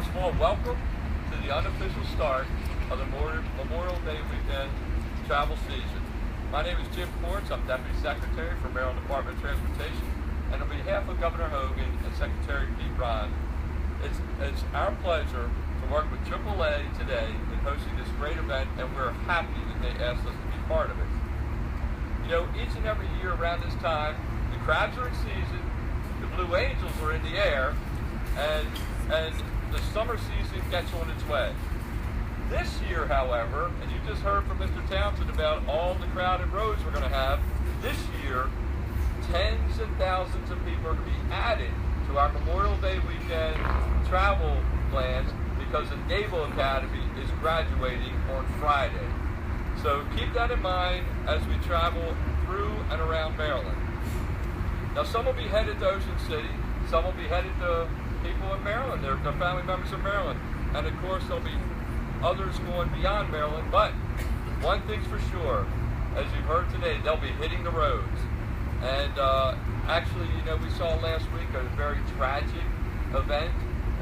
First of all, welcome to the unofficial start of the Memorial Day weekend travel season. My name is Jim Ports. I'm Deputy Secretary for Maryland Department of Transportation. And on behalf of Governor Hogan and Secretary Pete Ron, it's our pleasure to work with AAA today in hosting this great event, and we're happy that they asked us to be part of it. You know, each and every year around this time, the crabs are in season, the Blue Angels are in the air, and the summer season gets on its way. This year, however, and you just heard from Mr. Townsend about all the crowded roads we're going to have, this year, tens of thousands of people are going to be added to our Memorial Day weekend travel plans because the Naval Academy is graduating on Friday. So keep that in mind as we travel through and around Maryland. Now, some will be headed to Ocean City, some will be headed to people in Maryland, they're family members of Maryland, and of course there'll be others going beyond Maryland, but one thing's for sure, as you've heard today, they'll be hitting the roads. And actually, you know, we saw last week a very tragic event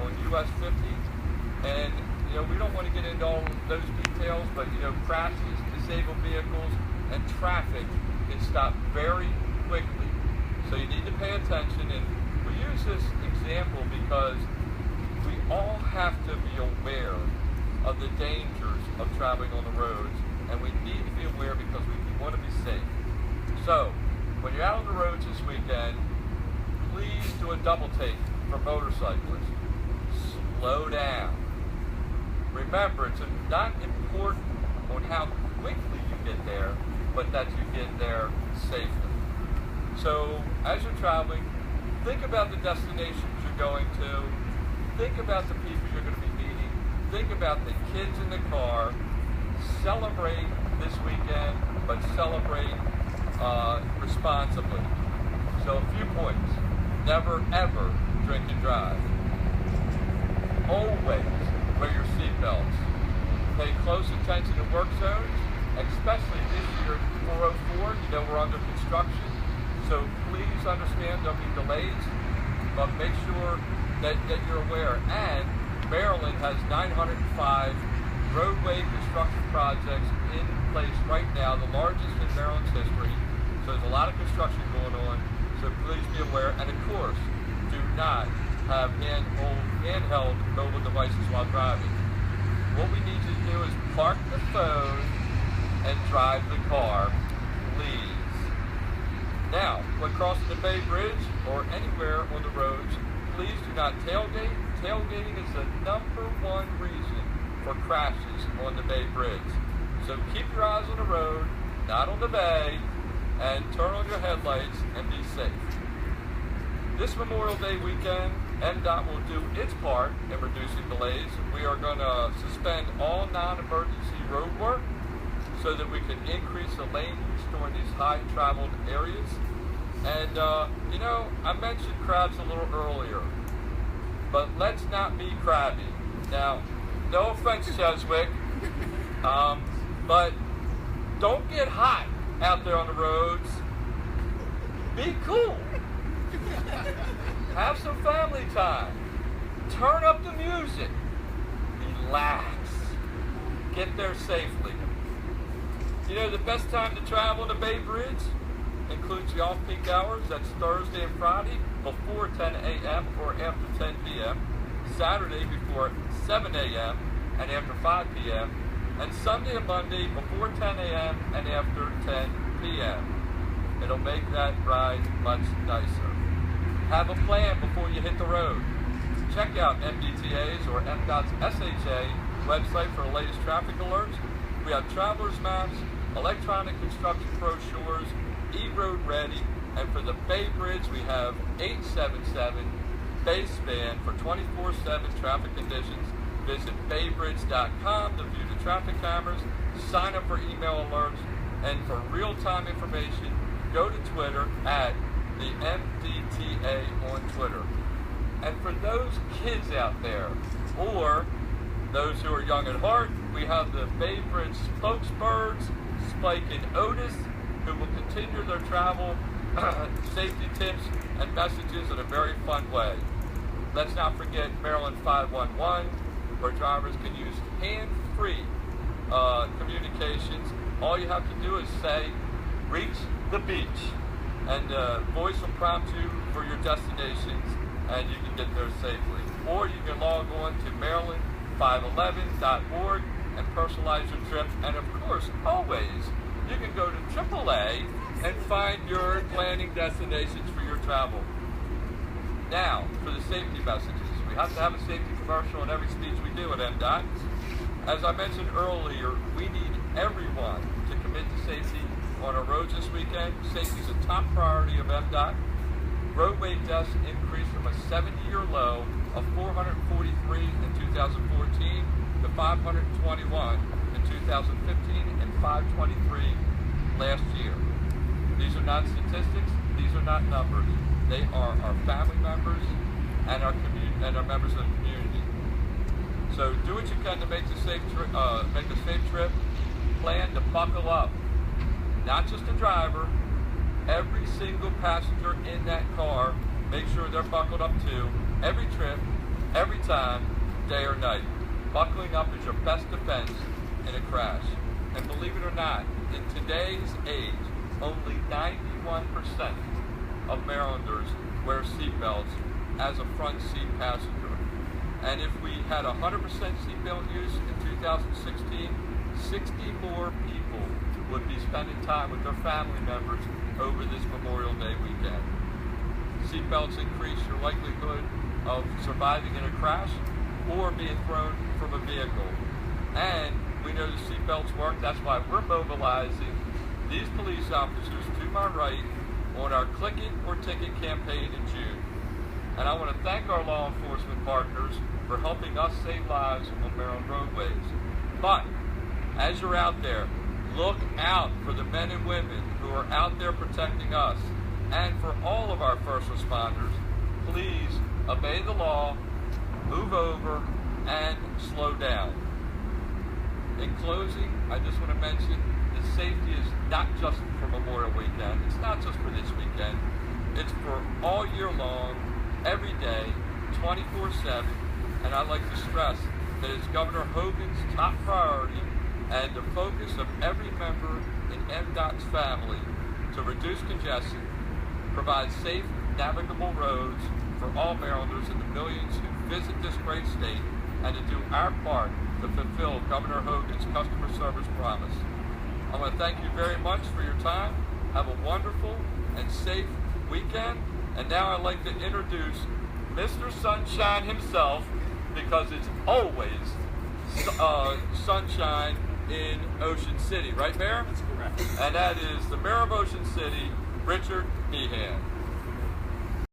on US 50, and you know, we don't want to get into all those details, but you know, crashes, disabled vehicles, and traffic can stop very quickly. So you need to pay attention, and we use this example because we all have to be aware of the dangers of traveling on the roads, and we need to be aware because we want to be safe. So, when you're out on the roads this weekend, please do a double take for motorcyclists. Slow down. Remember, it's not important on how quickly you get there, but that you get there safely. So, as you're traveling, think about the destinations you're going to, think about the people you're going to be meeting, think about the kids in the car. Celebrate this weekend, but celebrate responsibly. So a few points. Never ever drink and drive. Always wear your seatbelts. Pay close attention to work zones, especially this year at 404. You know we're under construction. So please understand there'll be delays, but make sure that you're aware. And Maryland has 905 roadway construction projects in place right now, the largest in Maryland's history. So there's a lot of construction going on. So please be aware. And of course, do not have handheld mobile devices while driving. What we need you to do is park the phone and drive the car, please. Now, when crossing the Bay Bridge or anywhere on the roads, please do not tailgate. Tailgating is the #1 reason for crashes on the Bay Bridge. So keep your eyes on the road, not on the bay, and turn on your headlights and be safe. This Memorial Day weekend, MDOT will do its part in reducing delays. We are going to suspend all non-emergency road work so that we can increase the lane use during these high-traveled areas. And, you know, I mentioned crabs a little earlier, but let's not be crabby. Now, no offense, Cheswick, but don't get hot out there on the roads. Be cool. Have some family time. Turn up the music. Relax. Get there safely. You know, the best time to travel on the Bay Bridge includes the off-peak hours. That's Thursday and Friday before 10 a.m. or after 10 p.m. Saturday before 7 a.m. and after 5 p.m. and Sunday and Monday before 10 a.m. and after 10 p.m. It'll make that ride much nicer. Have a plan before you hit the road. Check out MDTA's or MDOT's SHA website for the latest traffic alerts. We have traveler's maps, electronic construction brochures, E-Road Ready, and for the Bay Bridge we have 877 baseband for 24/7 traffic conditions. Visit baybridge.com to view the traffic cameras, sign up for email alerts, and for real-time information, go to Twitter at the MDTA on Twitter. And for those kids out there, or those who are young at heart, we have the Bay Bridge spokesbirds, Spike and Otis, who will continue their travel safety tips and messages in a very fun way. let's not forget Maryland 511, where drivers can use hand-free communications. All you have to do is say, reach the beach, and voice will prompt you for your destinations, and you can get there safely. Or you can log on to Maryland511.org and personalize your trip. And of course, always, you can go to AAA and find your planning destinations for your travel. Now, for the safety messages. We have to have a safety commercial in every speech we do at MDOT. As I mentioned earlier, we need everyone to commit to safety on our roads this weekend. Safety is a top priority of MDOT. Roadway deaths increased from a 7-year low of 443 in 2014 to 521 in 2015 and 523 last year. These are not statistics, these are not numbers. They are our family members and our members of the community. So do what you can to make a safe trip. Plan to buckle up. Not just the driver, every single passenger in that car, make sure they're buckled up too. Every trip, every time, day or night. Buckling up is your best defense in a crash. And believe it or not, in today's age, only 91% of Marylanders wear seatbelts as a front seat passenger. And if we had 100% seatbelt use in 2016, 60 more people would be spending time with their family members over this Memorial Day weekend. Seatbelts increase your likelihood of surviving in a crash or being thrown from a vehicle. And we know the seatbelts work. That's why we're mobilizing these police officers to my right on our Click It or Ticket campaign in June. And I want to thank our law enforcement partners for helping us save lives on Maryland roadways. But as you're out there, look out for the men and women who are out there protecting us. And for all of our first responders, please obey the law, move over, and slow down. In closing, I just want to mention that safety is not just for Memorial Weekend. It's not just for this weekend. It's for all year long, every day, 24/7. And I'd like to stress that it's Governor Hogan's top priority and the focus of every member in MDOT's family to reduce congestion, provide safe, navigable roads for all Marylanders and the millions who visit this great state, and to do our part to fulfill Governor Hogan's customer service promise. I want to thank you very much for your time. Have a wonderful and safe weekend. And now I'd like to introduce Mr. Sunshine himself, because it's always sunshine in Ocean City. Right, Mayor? That's correct. And that is the Mayor of Ocean City, Richard Meehan.